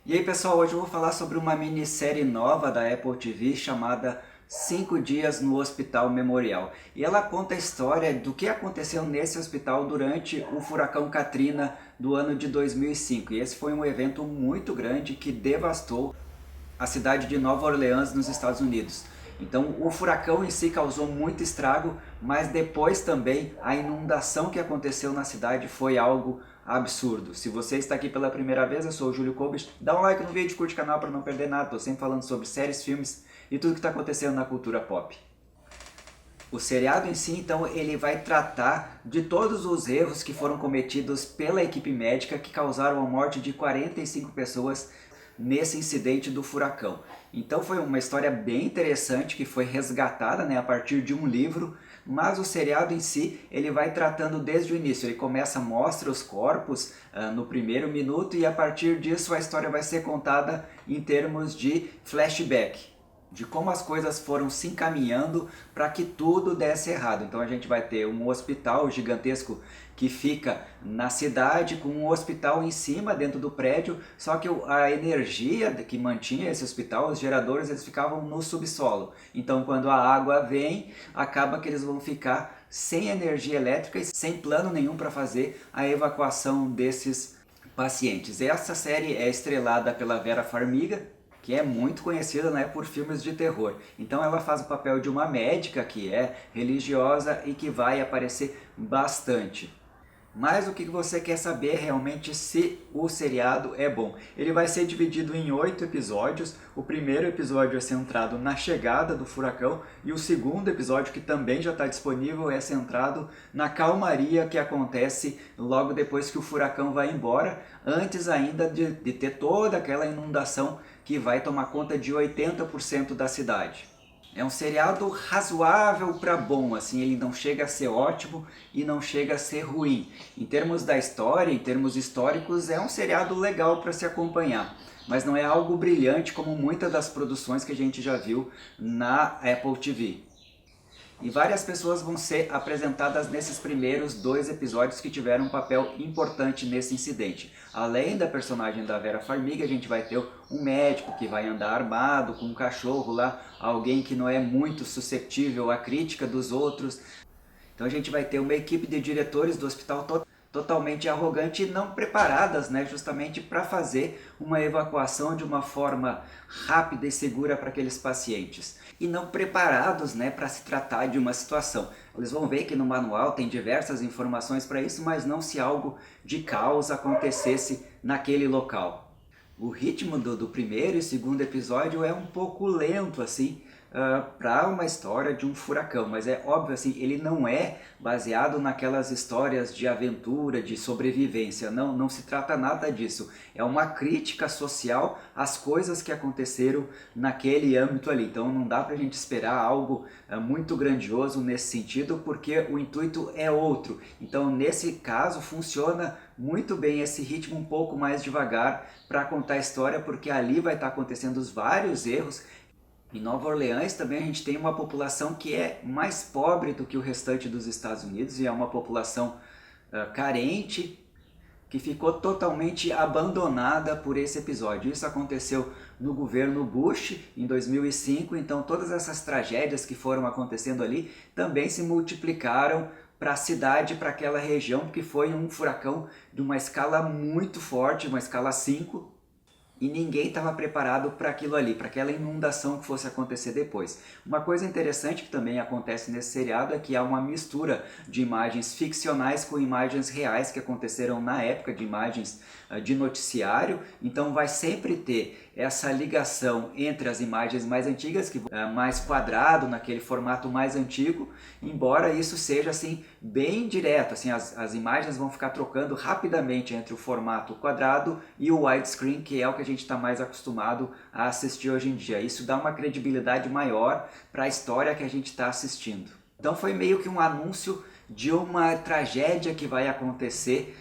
E aí pessoal, hoje eu vou falar sobre uma minissérie nova da Apple TV chamada 5 Dias no Hospital Memorial. E ela conta a história do que aconteceu nesse hospital durante o furacão Katrina do ano de 2005. E esse foi um evento muito grande que devastou a cidade de Nova Orleans, nos Estados Unidos. Então o furacão em si causou muito estrago, mas depois também a inundação que aconteceu na cidade foi algo absurdo. Se você está aqui pela primeira vez, eu sou o Júlio Kobisch, dá um like no vídeo, curte o canal para não perder nada, estou sempre falando sobre séries, filmes e tudo que está acontecendo na cultura pop. O seriado em si, então, ele vai tratar de todos os erros que foram cometidos pela equipe médica que causaram a morte de 45 pessoas nesse incidente do furacão. Então foi uma história bem interessante que foi resgatada, né, a partir de um livro, mas o seriado em si ele vai tratando desde o início. Ele começa, mostra os corpos no primeiro minuto e a partir disso a história vai ser contada em termos de flashback, de como as coisas foram se encaminhando para que tudo desse errado. Então a gente vai ter um hospital gigantesco que fica na cidade, com um hospital em cima, dentro do prédio, só que a energia que mantinha esse hospital, os geradores, eles ficavam no subsolo. Então quando a água vem, acaba que eles vão ficar sem energia elétrica e sem plano nenhum para fazer a evacuação desses pacientes. Essa série é estrelada pela Vera Farmiga, que é muito conhecida, né, por filmes de terror. Então ela faz o papel de uma médica que é religiosa e que vai aparecer bastante. Mas o que você quer saber é realmente se o seriado é bom. Ele vai ser dividido em 8 episódios. O primeiro episódio é centrado na chegada do furacão e o segundo episódio, que também já está disponível, é centrado na calmaria que acontece logo depois que o furacão vai embora, antes ainda de ter toda aquela inundação que vai tomar conta de 80% da cidade. É um seriado razoável para bom, assim, ele não chega a ser ótimo e não chega a ser ruim. Em termos da história, em termos históricos, é um seriado legal para se acompanhar, mas não é algo brilhante como muitas das produções que a gente já viu na Apple TV. E várias pessoas vão ser apresentadas nesses primeiros 2 episódios que tiveram um papel importante nesse incidente. Além da personagem da Vera Farmiga, a gente vai ter um médico que vai andar armado com um cachorro lá, alguém que não é muito suscetível à crítica dos outros. Então a gente vai ter uma equipe de diretores do hospital totalmente arrogante e não preparadas, né, justamente para fazer uma evacuação de uma forma rápida e segura para aqueles pacientes. E não preparados, né, para se tratar de uma situação. Eles vão ver que no manual tem diversas informações para isso, mas não se algo de caos acontecesse naquele local. O ritmo do primeiro e segundo episódio é um pouco lento, assim, para uma história de um furacão, mas é óbvio, assim, ele não é baseado naquelas histórias de aventura, de sobrevivência, não se trata nada disso. É uma crítica social às coisas que aconteceram naquele âmbito ali, então não dá pra gente esperar algo muito grandioso nesse sentido, porque o intuito é outro. Então nesse caso funciona muito bem esse ritmo um pouco mais devagar para contar a história, porque ali vai estar acontecendo os vários erros. Em Nova Orleans também a gente tem uma população que é mais pobre do que o restante dos Estados Unidos e é uma população carente, que ficou totalmente abandonada por esse episódio. Isso aconteceu no governo Bush em 2005, então todas essas tragédias que foram acontecendo ali também se multiplicaram para a cidade, para aquela região, porque foi um furacão de uma escala muito forte, uma escala 5, e ninguém estava preparado para aquilo ali, para aquela inundação que fosse acontecer depois. Uma coisa interessante que também acontece nesse seriado é que há uma mistura de imagens ficcionais com imagens reais que aconteceram na época, de imagens de noticiário, então vai sempre ter essa ligação entre as imagens mais antigas, que é mais quadrado, naquele formato mais antigo, embora isso seja assim bem direto, assim, as imagens vão ficar trocando rapidamente entre o formato quadrado e o widescreen, que é o que a gente está mais acostumado a assistir hoje em dia. Isso dá uma credibilidade maior para a história que a gente está assistindo. Então foi meio que um anúncio de uma tragédia que vai acontecer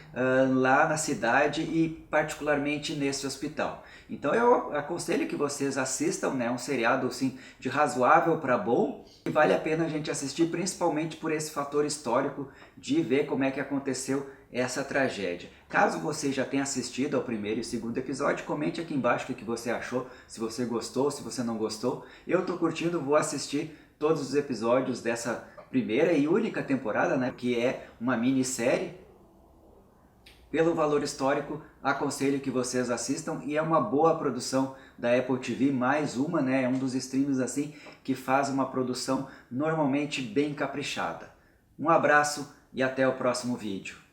lá na cidade e particularmente nesse hospital. Então eu aconselho que vocês assistam, né, um seriado assim, de razoável para bom, e vale a pena a gente assistir, principalmente por esse fator histórico de ver como é que aconteceu essa tragédia. Caso você já tenha assistido ao primeiro e segundo episódio, comente aqui embaixo o que você achou, se você gostou, se você não gostou. Eu tô curtindo, vou assistir todos os episódios dessa primeira e única temporada, né, que é uma minissérie. Pelo valor histórico, aconselho que vocês assistam, e é uma boa produção da Apple TV, mais uma, né? É um dos streams assim que faz uma produção normalmente bem caprichada. Um abraço e até o próximo vídeo.